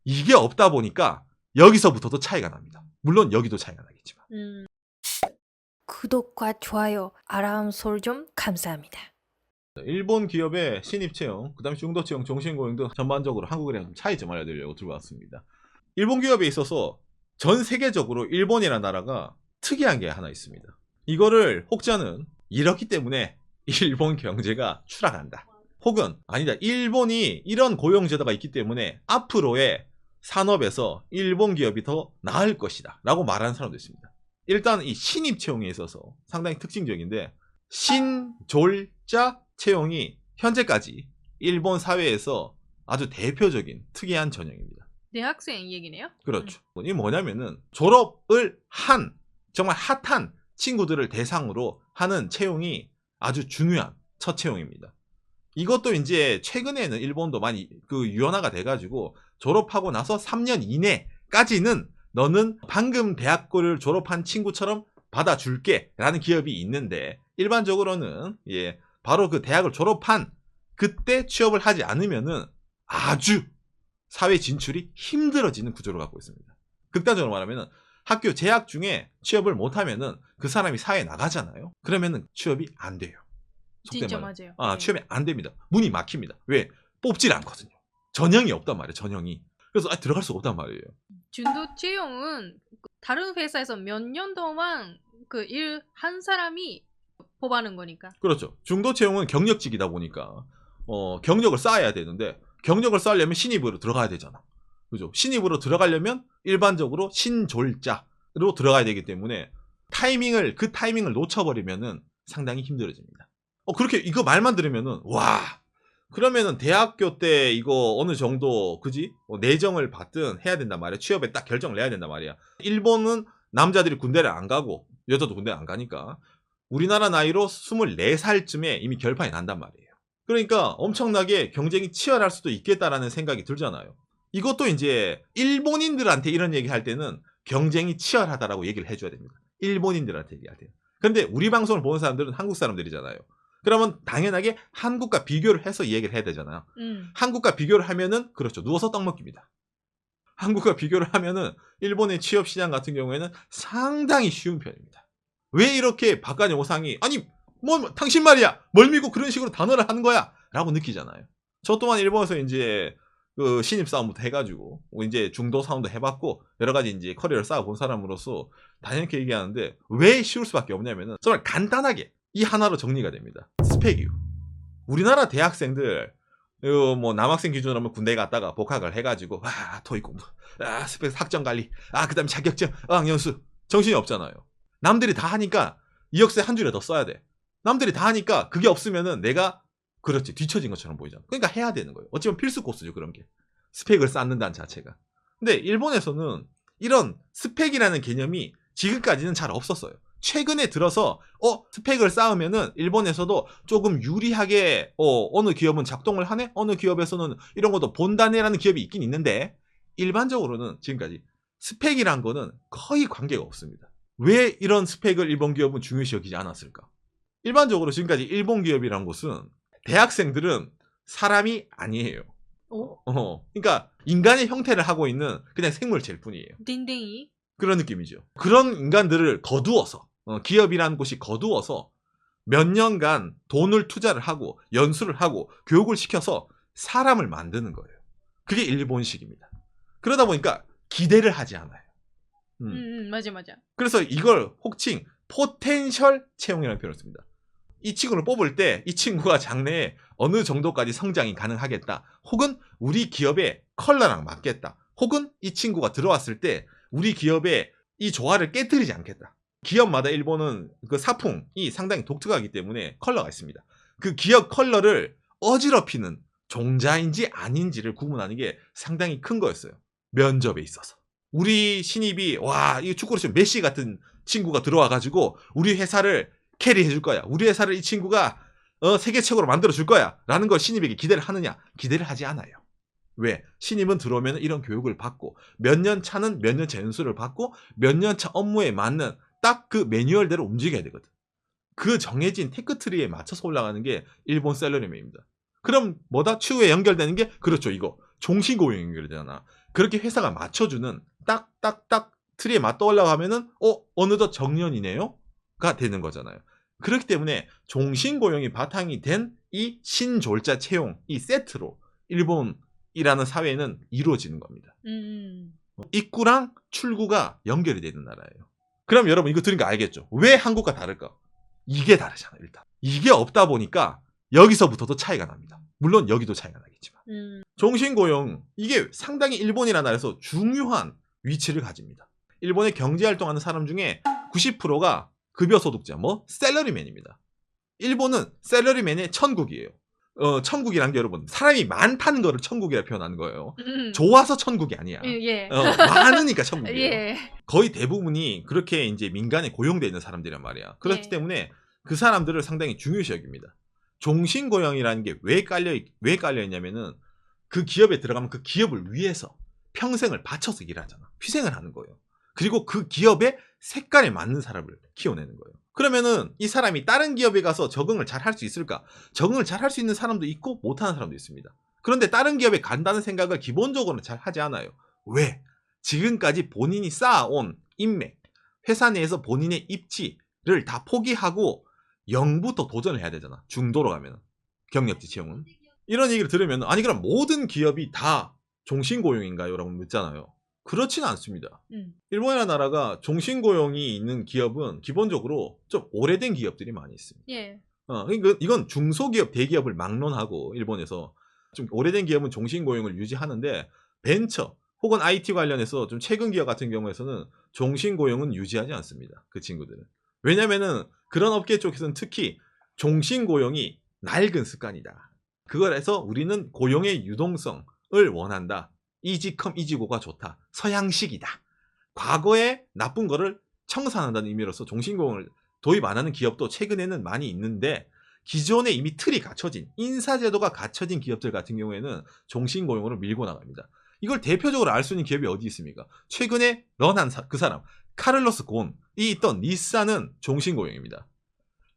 이게 없다 보니까 여기서부터도 차이가 납니다. 물론 여기도 차이가 나겠지만. 구독과 좋아요, 알람 설정 감사합니다. 일본 기업의 신입 채용, 그 다음에 중도 채용, 종신 고용 등 전반적으로 한국이랑 좀 차이점을 알려드리려고 들고 왔습니다. 일본 기업에 있어서 전 세계적으로 일본이라는 나라가 특이한 게 하나 있습니다. 이거를 혹자는 이렇기 때문에 일본 경제가 추락한다. 혹은 아니다. 일본이 이런 고용제도가 있기 때문에 앞으로의 산업에서 일본 기업이 더 나을 것이다 라고 말하는 사람도 있습니다. 일단 이 신입 채용에 있어서 상당히 특징적인데 신졸자 채용이 현재까지 일본 사회에서 아주 대표적인 특이한 전형입니다. 대학생 얘기네요? 그렇죠. 이게 뭐냐면은 졸업을 한 정말 핫한 친구들을 대상으로 하는 채용이 아주 중요한 첫 채용입니다. 이것도 이제 최근에는 일본도 많이 유연화가 돼가지고 졸업하고 나서 3년 이내까지는 너는 방금 대학교를 졸업한 친구처럼 받아줄게 라는 기업이 있는데 일반적으로는 바로 그 대학을 졸업한 그때 취업을 하지 않으면은 아주 사회 진출이 힘들어지는 구조를 갖고 있습니다. 극단적으로 말하면은 학교 재학 중에 취업을 못하면은 그 사람이 사회에 나가잖아요. 그러면은 취업이 안 돼요. 진짜 말하면. 맞아요. 취업이 안 됩니다. 문이 막힙니다. 왜? 뽑질 않거든요. 전형이 없단 말이에요. 전형이. 그래서 들어갈 수가 없단 말이에요. 중도 채용은 다른 회사에서 몇 년 동안 그 일 한 사람이 뽑아는 거니까. 그렇죠. 중도 채용은 경력직이다 보니까 경력을 쌓아야 되는데 경력을 쌓으려면 신입으로 들어가야 되잖아. 그죠? 신입으로 들어가려면 일반적으로 신졸자로 들어가야 되기 때문에 그 타이밍을 놓쳐버리면은 상당히 힘들어집니다. 그렇게 이거 말만 들으면은 와 그러면은 대학교 때 이거 어느 정도 내정을 받든 해야 된단 말이야. 취업에 딱 결정을 내야 된단 말이야. 일본은 남자들이 군대를 안 가고 여자도 군대를 안 가니까 우리나라 나이로 24살쯤에 이미 결판이 난단 말이에요. 그러니까 엄청나게 경쟁이 치열할 수도 있겠다라는 생각이 들잖아요. 이것도 이제 일본인들한테 이런 얘기 할 때는 경쟁이 치열하다라고 얘기를 해줘야 됩니다. 일본인들한테 얘기할 때는. 근데 우리 방송을 보는 사람들은 한국 사람들이잖아요. 그러면 당연하게 한국과 비교를 해서 이 얘기를 해야 되잖아요. 한국과 비교를 하면은 그렇죠. 누워서 떡 먹기입니다. 한국과 비교를 하면은 일본의 취업 시장 같은 경우에는 상당히 쉬운 편입니다. 왜 이렇게 박간의 오상이 아니 뭐 당신 말이야 뭘 믿고 그런 식으로 단어를 하는 거야 라고 느끼잖아요. 저 또한 일본에서 이제 그 신입 사원부터 해가지고 이제 중도 사원도 해봤고 여러 가지 이제 커리어를 쌓아본 사람으로서 당연히 얘기하는데 왜 쉬울 수밖에 없냐면은 정말 간단하게 이 하나로 정리가 됩니다. 스펙이요. 우리나라 대학생들 뭐 남학생 기준으로 하면 군대 갔다가 복학을 해가지고 토익 공부, 스펙 학점 관리, 그다음에 자격증, 연수 정신이 없잖아요. 남들이 다 하니까 이력서에 한 줄에 더 써야 돼. 남들이 다 하니까 그게 없으면은 내가 그렇지 뒤처진 것처럼 보이잖아. 그러니까 해야 되는 거예요. 어찌보면 필수 코스죠 그런 게. 스펙을 쌓는다는 자체가. 근데 일본에서는 이런 스펙이라는 개념이 지금까지는 잘 없었어요. 최근에 들어서 스펙을 쌓으면은 일본에서도 조금 유리하게 어느 기업은 작동을 하네? 어느 기업에서는 이런 것도 본다네라는 기업이 있긴 있는데 일반적으로는 지금까지 스펙이란 거는 거의 관계가 없습니다. 왜 이런 스펙을 일본 기업은 중요시 여기지 않았을까? 일반적으로 지금까지 일본 기업이란 곳은 대학생들은 사람이 아니에요. 그러니까 인간의 형태를 하고 있는 그냥 생물체일 뿐이에요. 딩딩이. 그런 느낌이죠. 그런 인간들을 거두어서 기업이라는 곳이 거두어서 몇 년간 돈을 투자를 하고 연수를 하고 교육을 시켜서 사람을 만드는 거예요. 그게 일본식입니다. 그러다 보니까 기대를 하지 않아요. 맞아. 그래서 이걸 혹칭 포텐셜 채용이라는 표현을 씁니다. 이 친구를 뽑을 때 이 친구가 장래에 어느 정도까지 성장이 가능하겠다. 혹은 우리 기업의 컬러랑 맞겠다. 혹은 이 친구가 들어왔을 때 우리 기업의 이 조화를 깨뜨리지 않겠다. 기업마다 일본은 그 사풍이 상당히 독특하기 때문에 컬러가 있습니다. 그 기업 컬러를 어지럽히는 종자인지 아닌지를 구분하는 게 상당히 큰 거였어요. 면접에 있어서. 우리 신입이 이 축구로 치면 메시 같은 친구가 들어와가지고 우리 회사를 캐리해줄 거야. 우리 회사를 이 친구가 세계 최고로 만들어줄 거야. 라는 걸 신입에게 기대를 하느냐? 기대를 하지 않아요. 왜? 신입은 들어오면 이런 교육을 받고 몇 년 차는 몇 년 차 연수를 받고 몇 년 차 업무에 맞는 딱 그 매뉴얼대로 움직여야 되거든. 그 정해진 테크트리에 맞춰서 올라가는 게 일본 셀러리맨입니다. 그럼 뭐다? 추후에 연결되는 게 그렇죠 이거. 종신고용 연결되잖아. 그렇게 회사가 맞춰주는 딱딱딱 트리에 맞떠 올라가면은 어느덧 정년이네요? 가 되는 거잖아요. 그렇기 때문에 종신고용이 바탕이 된 이 신졸자 채용, 이 세트로 일본이라는 사회는 이루어지는 겁니다. 입구랑 출구가 연결이 되는 나라예요. 그럼 여러분 이거 들은 거 알겠죠? 왜 한국과 다를까? 이게 다르잖아요. 일단 이게 없다 보니까 여기서부터도 차이가 납니다. 물론 여기도 차이가 나겠지만 종신고용 이게 상당히 일본이라는 나라에서 중요한 위치를 가집니다. 일본에 경제활동하는 사람 중에 90%가 급여소득자, 샐러리맨입니다. 일본은 샐러리맨의 천국이에요. 천국이란 게 여러분 사람이 많다는 거를 천국이라 표현하는 거예요. 좋아서 천국이 아니야. 예. 많으니까 천국이에요. 예. 거의 대부분이 그렇게 이제 민간에 고용되어 있는 사람들이란 말이야. 그렇기 예. 때문에 그 사람들을 상당히 중요시 여깁니다. 종신고용이라는 게 왜 깔려 있냐면은 그 기업에 들어가면 그 기업을 위해서 평생을 바쳐서 일하잖아. 희생을 하는 거예요. 그리고 그 기업의 색깔에 맞는 사람을 키워내는 거예요. 그러면은 이 사람이 다른 기업에 가서 적응을 잘 할 수 있을까? 적응을 잘 할 수 있는 사람도 있고 못하는 사람도 있습니다. 그런데 다른 기업에 간다는 생각을 기본적으로는 잘 하지 않아요. 왜? 지금까지 본인이 쌓아온 인맥, 회사 내에서 본인의 입지를 다 포기하고 0부터 도전을 해야 되잖아. 중도로 가면 경력직 채용은. 이런 얘기를 들으면 아니 그럼 모든 기업이 다 종신고용인가요? 라고 묻잖아요. 그렇지는 않습니다. 일본이라는 나라가 종신고용이 있는 기업은 기본적으로 좀 오래된 기업들이 많이 있습니다. 예. 그러니까 이건 중소기업, 대기업을 막론하고 일본에서 좀 오래된 기업은 종신고용을 유지하는데 벤처 혹은 IT 관련해서 좀 최근 기업 같은 경우에서는 종신고용은 유지하지 않습니다. 그 친구들은. 왜냐면은 그런 업계 쪽에서는 특히 종신고용이 낡은 습관이다. 그걸 해서 우리는 고용의 유동성을 원한다. 이지컴 이지고가 좋다. 서양식이다. 과거에 나쁜 거를 청산한다는 의미로서 종신고용을 도입 안 하는 기업도 최근에는 많이 있는데 기존에 이미 틀이 갖춰진 인사제도가 갖춰진 기업들 같은 경우에는 종신고용으로 밀고 나갑니다. 이걸 대표적으로 알 수 있는 기업이 어디 있습니까? 최근에 런한 그 사람 카를로스 곤이 있던 닛산은 종신고용입니다.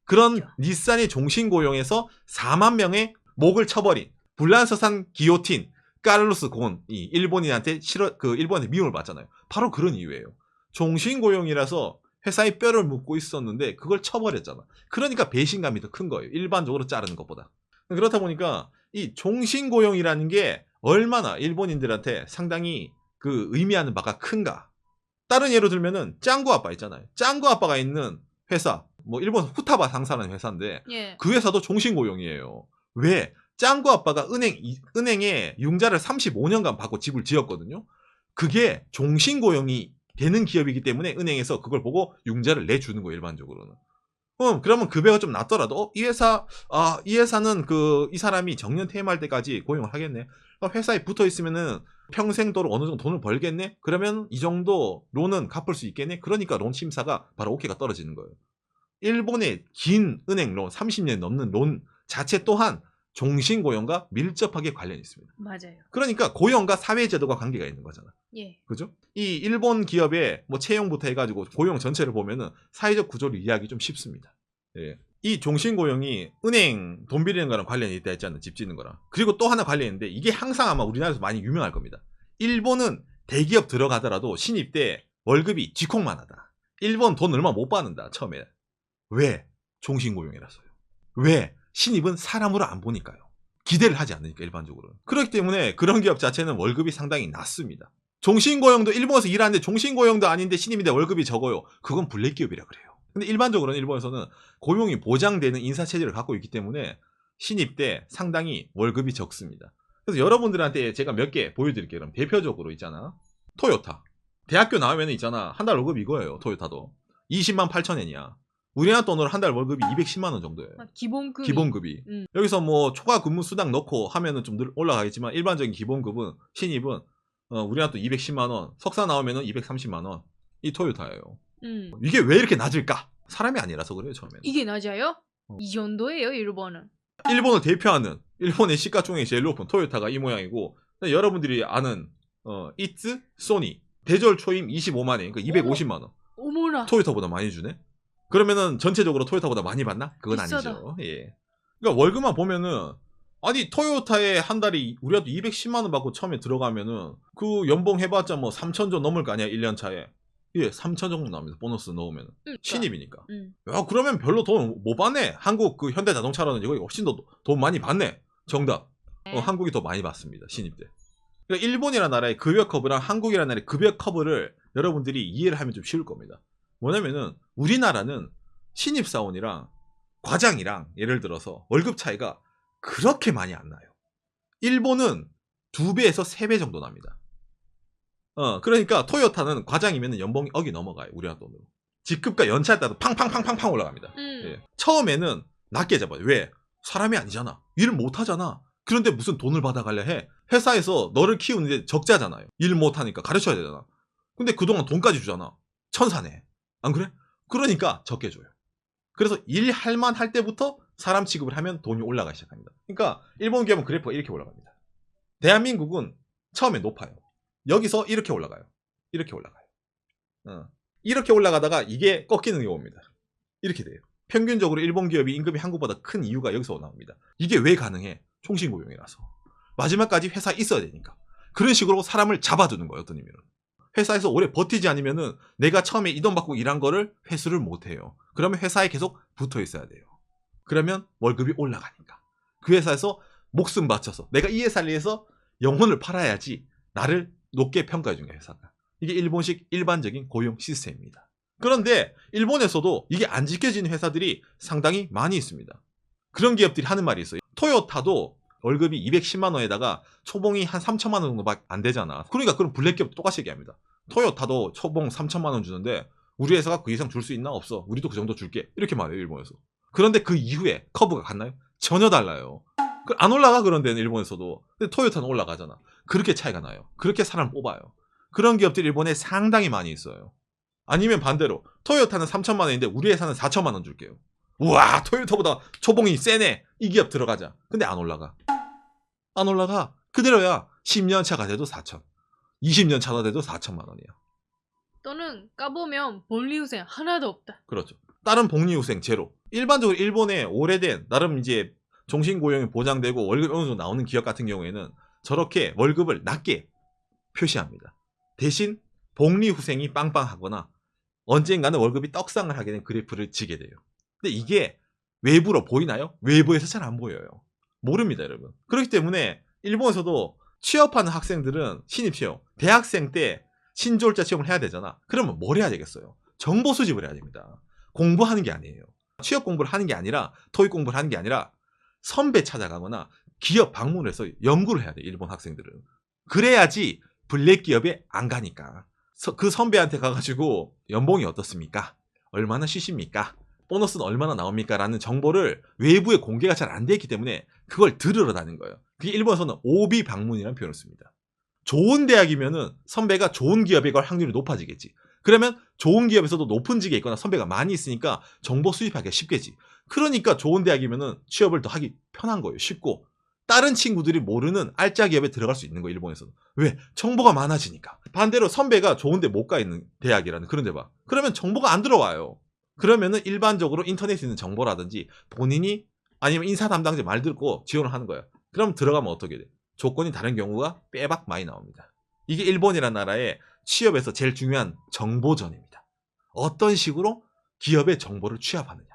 그런 닛산의 종신고용에서 4만 명의 목을 쳐버린 불란서산 기요틴 카를로스 곤이 일본인한테 일본한테 미움을 받잖아요. 바로 그런 이유예요. 종신고용이라서 회사에 뼈를 묻고 있었는데 그걸 쳐버렸잖아. 그러니까 배신감이 더 큰 거예요. 일반적으로 자르는 것보다. 그렇다 보니까 이 종신고용이라는 게 얼마나 일본인들한테 상당히 그 의미하는 바가 큰가. 다른 예로 들면은 짱구 아빠 있잖아요. 짱구 아빠가 있는 회사, 일본 후타바 상사라는 회사인데 예. 그 회사도 종신고용이에요. 왜? 짱구 아빠가 은행에 융자를 35년간 받고 집을 지었거든요. 그게 종신고용이 되는 기업이기 때문에 은행에서 그걸 보고 융자를 내주는 거예요, 일반적으로는. 그러면 급여가 좀 낮더라도, 이 회사는 이 사람이 정년 퇴임할 때까지 고용을 하겠네. 회사에 붙어 있으면은 평생도로 어느 정도 돈을 벌겠네? 그러면 이 정도 론은 갚을 수 있겠네? 그러니까 론 심사가 바로 오케이가 떨어지는 거예요. 일본의 긴 은행 론, 30년 넘는 론 자체 또한 종신고용과 밀접하게 관련이 있습니다. 맞아요. 그러니까 고용과 사회제도가 관계가 있는 거잖아. 예. 그죠? 이 일본 기업의 채용부터 해가지고 고용 전체를 보면은 사회적 구조를 이해하기 좀 쉽습니다. 예. 이 종신고용이 은행 돈 빌리는 거랑 관련이 있다 했잖아요. 집 짓는 거랑. 그리고 또 하나 관련이 있는데 이게 항상 아마 우리나라에서 많이 유명할 겁니다. 일본은 대기업 들어가더라도 신입 때 월급이 쥐콩만 하다. 일본 돈 얼마 못 받는다. 처음에. 왜? 종신고용이라서요. 왜? 신입은 사람으로 안 보니까요. 기대를 하지 않으니까 일반적으로. 그렇기 때문에 그런 기업 자체는 월급이 상당히 낮습니다. 종신고용도 일본에서 일하는데 종신고용도 아닌데 신입인데 월급이 적어요. 그건 블랙기업이라 그래요. 근데 일반적으로는 일본에서는 고용이 보장되는 인사체제를 갖고 있기 때문에 신입 때 상당히 월급이 적습니다. 그래서 여러분들한테 제가 몇 개 보여드릴게요. 그럼 대표적으로 있잖아. 토요타. 대학교 나오면 있잖아. 한 달 월급 이거예요. 토요타도. 20만 8천 엔이야. 우리나라 돈으로 한 달 월급이 210만 원 정도예요. 기본급이. 여기서 초과 근무 수당 넣고 하면은 좀 올라가겠지만 일반적인 기본급은 신입은 우리나라 돈 210만 원, 석사 나오면은 230만 원. 이 토요타예요. 이게 왜 이렇게 낮을까? 사람이 아니라서 그래요, 처음에는. 이게 낮아요? 이 정도예요, 일본은. 일본을 대표하는 일본의 시가총액이 제일 높은 토요타가 이 모양이고 여러분들이 아는 이츠, 소니 대절 초임 25만 엔, 그러니까 250만 원. 어머나. 토요타보다 많이 주네. 그러면은 전체적으로 토요타보다 많이 받나? 그건 비싸다. 아니죠. 예. 그러니까 월급만 보면은 아니 토요타에 한 달에 우리가 또 210만 원 받고 처음에 들어가면은 그 연봉 해봤자 뭐 3천 좀 넘을 거 아니야 1년 차에. 예, 3천 정도 나옵니다. 보너스 넣으면 그러니까. 신입이니까. 음. 야 그러면 별로 돈 못 받네. 한국 그 현대자동차라는 이거 훨씬 더 돈 많이 받네. 정답. 네. 한국이 더 많이 받습니다. 신입 때. 그러니까 일본이라는 나라의 급여 커브랑 한국이라는 나라의 급여 커브를 여러분들이 이해를 하면 좀 쉬울 겁니다. 뭐냐면은 우리나라는 신입사원이랑 과장이랑 예를 들어서 월급 차이가 그렇게 많이 안 나요. 일본은 2배에서 3배 정도 납니다. 그러니까 토요타는 과장이면 연봉이 억이 넘어가요. 우리나라 돈으로. 직급과 연차에 따라 팡팡팡팡팡 올라갑니다. 예. 처음에는 낮게 잡아요. 왜? 사람이 아니잖아. 일을 못하잖아. 그런데 무슨 돈을 받아가려 해? 회사에서 너를 키우는데 적자잖아요. 일 못하니까 가르쳐야 되잖아. 근데 그동안 돈까지 주잖아. 천사네. 안 그래? 그러니까 적게 줘요. 그래서 일할만 할 때부터 사람 취급을 하면 돈이 올라가기 시작합니다. 그러니까 일본 기업은 그래프가 이렇게 올라갑니다. 대한민국은 처음에 높아요. 여기서 이렇게 올라가요. 이렇게 올라가요. 이렇게 올라가다가 이게 꺾이는 경우입니다. 이렇게 돼요. 평균적으로 일본 기업이 임금이 한국보다 큰 이유가 여기서 나옵니다. 이게 왜 가능해? 총신고용이라서. 마지막까지 회사에 있어야 되니까. 그런 식으로 사람을 잡아두는 거예요. 어떤 의미는. 회사에서 오래 버티지 않으면은 내가 처음에 이 돈 받고 일한 거를 회수를 못해요. 그러면 회사에 계속 붙어 있어야 돼요. 그러면 월급이 올라가니까. 그 회사에서 목숨 바쳐서 내가 이 회사를 위해서 영혼을 팔아야지 나를 높게 평가해 준 거예요. 회사가. 이게 일본식 일반적인 고용 시스템입니다. 그런데 일본에서도 이게 안 지켜지는 회사들이 상당히 많이 있습니다. 그런 기업들이 하는 말이 있어요. 토요타도 월급이 210만 원에다가 초봉이 한 3천만 원 정도밖에 안 되잖아. 그러니까 그런 블랙기업도 똑같이 얘기합니다. 토요타도 초봉 3천만 원 주는데 우리 회사가 그 이상 줄 수 있나? 없어. 우리도 그 정도 줄게. 이렇게 말해요. 일본에서. 그런데 그 이후에 커브가 같나요? 전혀 달라요. 안 올라가 그런 데는 일본에서도. 근데 토요타는 올라가잖아. 그렇게 차이가 나요. 그렇게 사람을 뽑아요. 그런 기업들이 일본에 상당히 많이 있어요. 아니면 반대로 토요타는 3천만 원인데 우리 회사는 4천만 원 줄게요. 우와 토요타보다 초봉이 세네. 이 기업 들어가자. 근데 안 올라가. 안 올라가. 그대로야. 10년 차가 돼도 4천. 20년 차가 돼도 4천만 원이야. 또는 까보면 본리후생 하나도 없다. 그렇죠. 다른 복리후생 제로. 일반적으로 일본의 오래된 나름 이제 종신고용이 보장되고 월급이 어느 정도 나오는 기업 같은 경우에는 저렇게 월급을 낮게 표시합니다. 대신 복리후생이 빵빵하거나 언젠가는 월급이 떡상을 하게 된 그래프를 지게 돼요. 근데 이게 외부로 보이나요? 외부에서 잘 안 보여요. 모릅니다, 여러분. 그렇기 때문에 일본에서도 취업하는 학생들은 신입 취업, 대학생 때 신졸자 취업을 해야 되잖아. 그러면 뭘 해야 되겠어요? 정보 수집을 해야 됩니다. 공부하는 게 아니에요. 취업 공부를 하는 게 아니라 토익 공부를 하는 게 아니라 선배 찾아가거나 기업 방문을 해서 연구를 해야 돼요. 일본 학생들은. 그래야지 블랙 기업에 안 가니까. 그 선배한테 가가지고 연봉이 어떻습니까? 얼마나 쉬십니까? 보너스는 얼마나 나옵니까? 라는 정보를 외부에 공개가 잘 안 되기 때문에 그걸 들으러 다니는 거예요. 그게 일본에서는 오비 방문이라는 표현을 씁니다. 좋은 대학이면은 선배가 좋은 기업에 갈 확률이 높아지겠지. 그러면 좋은 기업에서도 높은 직에 있거나 선배가 많이 있으니까 정보 수집하기가 쉽겠지. 그러니까 좋은 대학이면은 취업을 더 하기 편한 거예요. 쉽고. 다른 친구들이 모르는 알짜 기업에 들어갈 수 있는 거예요. 일본에서는. 왜? 정보가 많아지니까. 반대로 선배가 좋은데 못 가 있는 대학이라는 그런 데 봐. 그러면 정보가 안 들어와요. 그러면은 일반적으로 인터넷에 있는 정보라든지 본인이 아니면 인사 담당자 말 듣고 지원을 하는 거예요. 그럼 들어가면 어떻게 돼? 조건이 다른 경우가 빼박 많이 나옵니다. 이게 일본이라는 나라의 취업에서 제일 중요한 정보전입니다. 어떤 식으로 기업의 정보를 취합하느냐.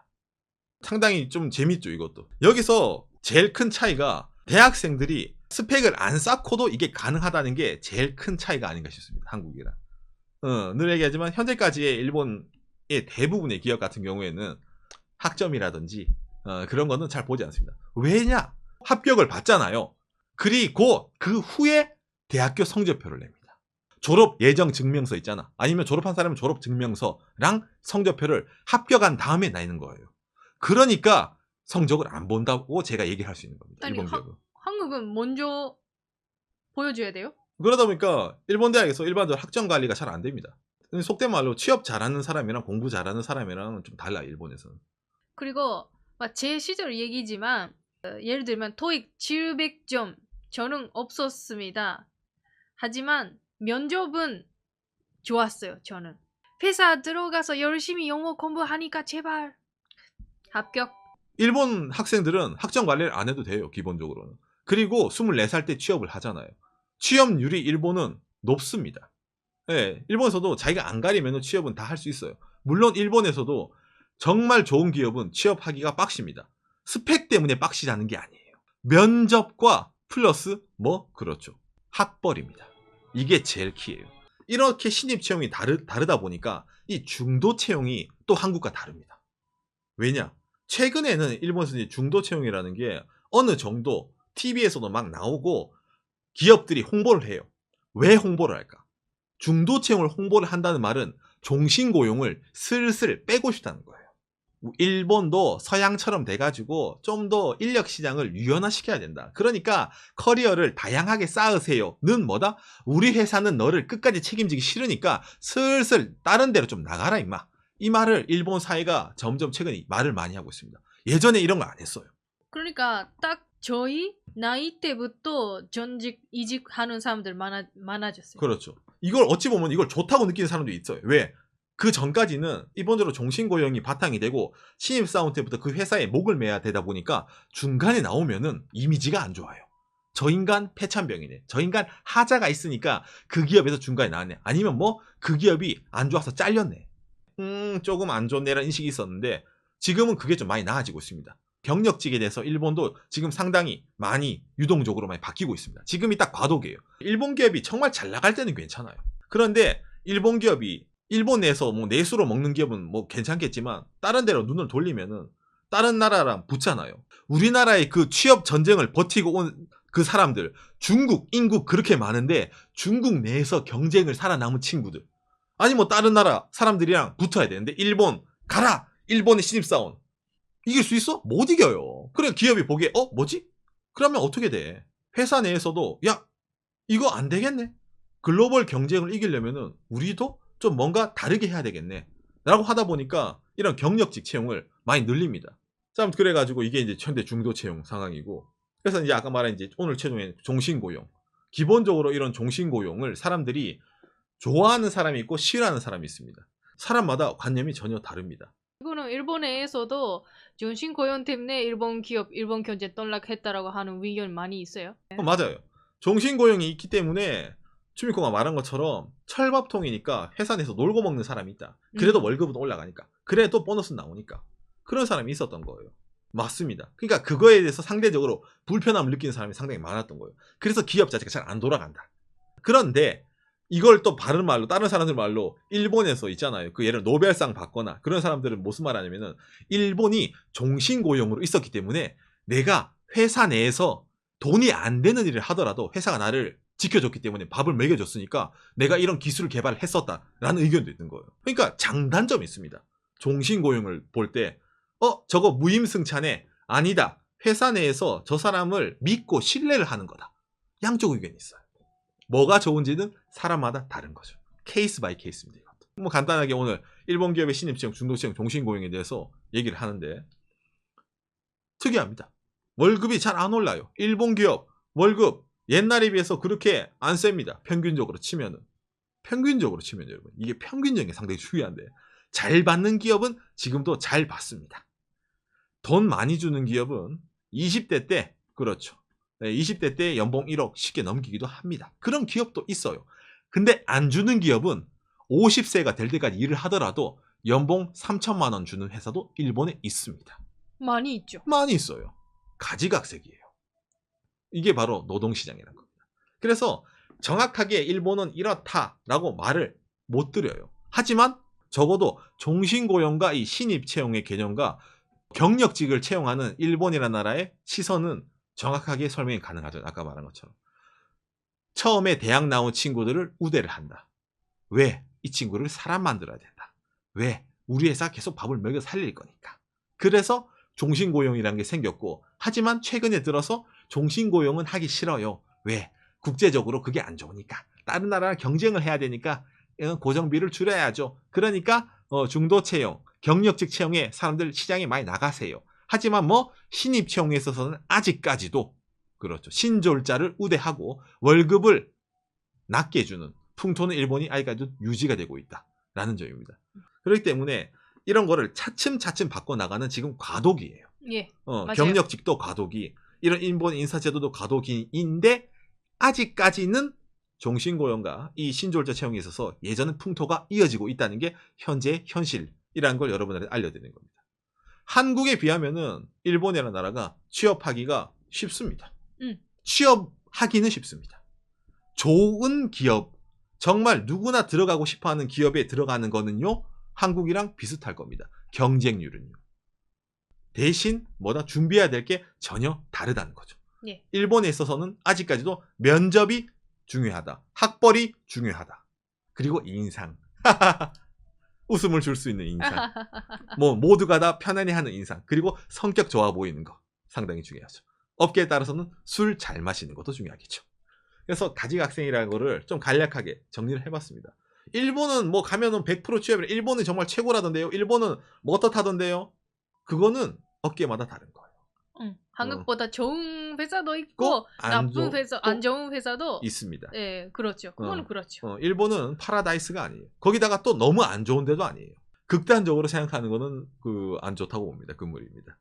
상당히 좀 재밌죠, 이것도. 여기서 제일 큰 차이가 대학생들이 스펙을 안 쌓고도 이게 가능하다는 게 제일 큰 차이가 아닌가 싶습니다. 한국이랑. 늘 얘기하지만 현재까지의 일본의 대부분의 기업 같은 경우에는 학점이라든지 그런 거는 잘 보지 않습니다. 왜냐? 합격을 받잖아요. 그리고 그 후에 대학교 성적표를 냅니다. 졸업 예정 증명서 있잖아. 아니면 졸업한 사람은 졸업 증명서랑 성적표를 합격한 다음에 내는 거예요. 그러니까 성적을 안 본다고 제가 얘기를 할 수 있는 겁니다. 아니, 일본 기업은. 한국은 먼저 보여줘야 돼요? 그러다 보니까 일본 대학에서 일반적으로 학점 관리가 잘 안 됩니다. 속된 말로 취업 잘하는 사람이랑 공부 잘하는 사람이랑은 좀 달라요. 일본에서는. 그리고 제 시절 얘기지만 예를 들면 토익 700점 저는 없었습니다. 하지만 면접은 좋았어요. 저는. 회사 들어가서 열심히 영어 공부하니까 제발 합격. 일본 학생들은 학점 관리를 안 해도 돼요. 기본적으로는. 그리고 24살 때 취업을 하잖아요. 취업률이 일본은 높습니다. 예, 일본에서도 자기가 안 가리면 취업은 다 할 수 있어요. 물론 일본에서도 정말 좋은 기업은 취업하기가 빡십니다. 스펙 때문에 빡시다는 게 아니에요. 면접과 플러스 그렇죠. 학벌입니다. 이게 제일 키예요. 이렇게 신입 채용이 다르다 보니까 이 중도 채용이 또 한국과 다릅니다. 왜냐? 최근에는 일본에서 이제 중도 채용이라는 게 어느 정도 TV에서도 막 나오고 기업들이 홍보를 해요. 왜 홍보를 할까? 중도 채용을 홍보를 한다는 말은 종신고용을 슬슬 빼고 싶다는 거예요. 일본도 서양처럼 돼가지고 좀 더 인력 시장을 유연화시켜야 된다. 그러니까 커리어를 다양하게 쌓으세요는 뭐다? 우리 회사는 너를 끝까지 책임지기 싫으니까 슬슬 다른 데로 좀 나가라 임마. 이 말을 일본 사회가 점점 최근에 말을 많이 하고 있습니다. 예전에 이런 거 안 했어요. 그러니까 딱 저희 나이 때부터 전직 이직하는 사람들 많아졌어요. 그렇죠. 이걸 어찌 보면 이걸 좋다고 느끼는 사람도 있어요. 왜? 그 전까지는 기본적으로 종신고용이 바탕이 되고 신입사원 때부터 그 회사에 목을 매야 되다 보니까 중간에 나오면은 이미지가 안 좋아요. 저 인간 폐찬병이네. 저 인간 하자가 있으니까 그 기업에서 중간에 나왔네. 아니면 그 기업이 안 좋아서 잘렸네. 조금 안 좋네라는 인식이 있었는데 지금은 그게 좀 많이 나아지고 있습니다. 경력직에 대해서 일본도 지금 상당히 많이 유동적으로 많이 바뀌고 있습니다. 지금이 딱 과도기예요. 일본 기업이 정말 잘 나갈 때는 괜찮아요. 그런데 일본 기업이 일본 내에서 내수로 먹는 기업은 괜찮겠지만 다른 데로 눈을 돌리면은 다른 나라랑 붙잖아요. 우리나라의 그 취업 전쟁을 버티고 온 그 사람들, 중국, 인국 그렇게 많은데 중국 내에서 경쟁을 살아남은 친구들. 아니 다른 나라 사람들이랑 붙어야 되는데 일본 가라! 일본의 신입사원. 이길 수 있어? 못 이겨요. 그래 기업이 보기에 뭐지? 그러면 어떻게 돼? 회사 내에서도 야 이거 안 되겠네. 글로벌 경쟁을 이기려면은 우리도 좀 뭔가 다르게 해야 되겠네. 라고 하다 보니까 이런 경력직 채용을 많이 늘립니다. 자, 그래가지고 이게 이제 현대 중도 채용 상황이고 그래서 이제 아까 말한 이제 오늘 최종의 종신고용. 기본적으로 이런 종신고용을 사람들이 좋아하는 사람이 있고 싫어하는 사람이 있습니다. 사람마다 관념이 전혀 다릅니다. 이거는 일본에서도 종신고용 때문에 일본 기업, 일본 경제 떠락했다라고 하는 의견 많이 있어요. 맞아요. 종신고용이 있기 때문에 추미코가 말한 것처럼 철밥통이니까 회사 내에서 놀고 먹는 사람이 있다. 그래도 월급은 올라가니까. 그래도 보너스는 나오니까. 그런 사람이 있었던 거예요. 맞습니다. 그러니까 그거에 대해서 상대적으로 불편함을 느끼는 사람이 상당히 많았던 거예요. 그래서 기업 자체가 잘 안 돌아간다. 그런데 이걸 또 다른 말로 다른 사람들 말로 일본에서 있잖아요. 그 예를 들어 노벨상 받거나 그런 사람들은 무슨 말 하냐면은 일본이 종신고용으로 있었기 때문에 내가 회사 내에서 돈이 안 되는 일을 하더라도 회사가 나를 지켜줬기 때문에 밥을 먹여줬으니까 내가 이런 기술을 개발했었다라는 의견도 있는 거예요. 그러니까 장단점이 있습니다. 종신고용을 볼 때 저거 무임승차네. 아니다. 회사 내에서 저 사람을 믿고 신뢰를 하는 거다. 양쪽 의견이 있어요. 뭐가 좋은지는 사람마다 다른 거죠. 케이스 바이 케이스입니다. 이것도. 간단하게 오늘 일본 기업의 신입채용, 중도채용, 종신고용에 대해서 얘기를 하는데 특이합니다. 월급이 잘 안 올라요. 일본 기업 월급 옛날에 비해서 그렇게 안 셉니다. 평균적으로 치면은. 여러분. 이게 평균적인 게 상당히 중요한데 잘 받는 기업은 지금도 잘 받습니다. 돈 많이 주는 기업은 20대 때 그렇죠. 20대 때 연봉 1억 쉽게 넘기기도 합니다. 그런 기업도 있어요. 근데 안 주는 기업은 50세가 될 때까지 일을 하더라도 연봉 3천만 원 주는 회사도 일본에 있습니다. 많이 있죠. 많이 있어요. 가지각색이에요. 이게 바로 노동시장이라는 겁니다. 그래서 정확하게 일본은 이렇다라고 말을 못 드려요. 하지만 적어도 종신고용과 이 신입채용의 개념과 경력직을 채용하는 일본이라는 나라의 시선은 정확하게 설명이 가능하죠. 아까 말한 것처럼. 처음에 대학 나온 친구들을 우대를 한다. 왜? 이 친구를 사람 만들어야 된다. 왜? 우리 회사 계속 밥을 먹여 살릴 거니까. 그래서 종신고용이라는 게 생겼고 하지만 최근에 들어서 종신고용은 하기 싫어요. 왜? 국제적으로 그게 안 좋으니까. 다른 나라랑 경쟁을 해야 되니까 고정비를 줄여야죠. 그러니까 중도채용, 경력직 채용에 사람들 시장에 많이 나가세요. 하지만 신입 채용에 있어서는 아직까지도 그렇죠. 신졸자를 우대하고 월급을 낮게 주는 풍토는 일본이 아직까지도 유지가 되고 있다라는 점입니다. 그렇기 때문에 이런 거를 차츰차츰 바꿔나가는 지금 과도기예요. 예. 맞아요. 경력직도 과도기, 이런 인본 인사제도도 과도기인데 아직까지는 종신고용과 이 신졸자 채용에 있어서 예전의 풍토가 이어지고 있다는 게 현재의 현실이라는 걸 여러분한테 알려드리는 겁니다. 한국에 비하면은 일본이라는 나라가 취업하기가 쉽습니다. 취업하기는 쉽습니다. 좋은 기업, 정말 누구나 들어가고 싶어하는 기업에 들어가는 거는요, 한국이랑 비슷할 겁니다. 경쟁률은요. 대신 뭐다 준비해야 될 게 전혀 다르다는 거죠. 예. 일본에 있어서는 아직까지도 면접이 중요하다. 학벌이 중요하다. 그리고 인상. 웃음을 줄 수 있는 인상. 뭐 모두가 다 편안해 하는 인상. 그리고 성격 좋아 보이는 거. 상당히 중요하죠. 업계에 따라서는 술 잘 마시는 것도 중요하겠죠. 그래서 다직 학생이라는 거를 좀 간략하게 정리를 해봤습니다. 일본은 뭐 가면은 100% 취업이라 일본이 정말 최고라던데요. 일본은 뭐 어떻다던데요. 그거는 업계마다 다른 거예요. 한국보다 좋은 회사도 있고 나쁜 회사, 안 좋은 회사도 있습니다. 예, 그렇죠. 그거는 그렇죠. 일본은 파라다이스가 아니에요. 거기다가 또 너무 안 좋은 데도 아니에요. 극단적으로 생각하는 거는 안 좋다고 봅니다. 그 물입니다.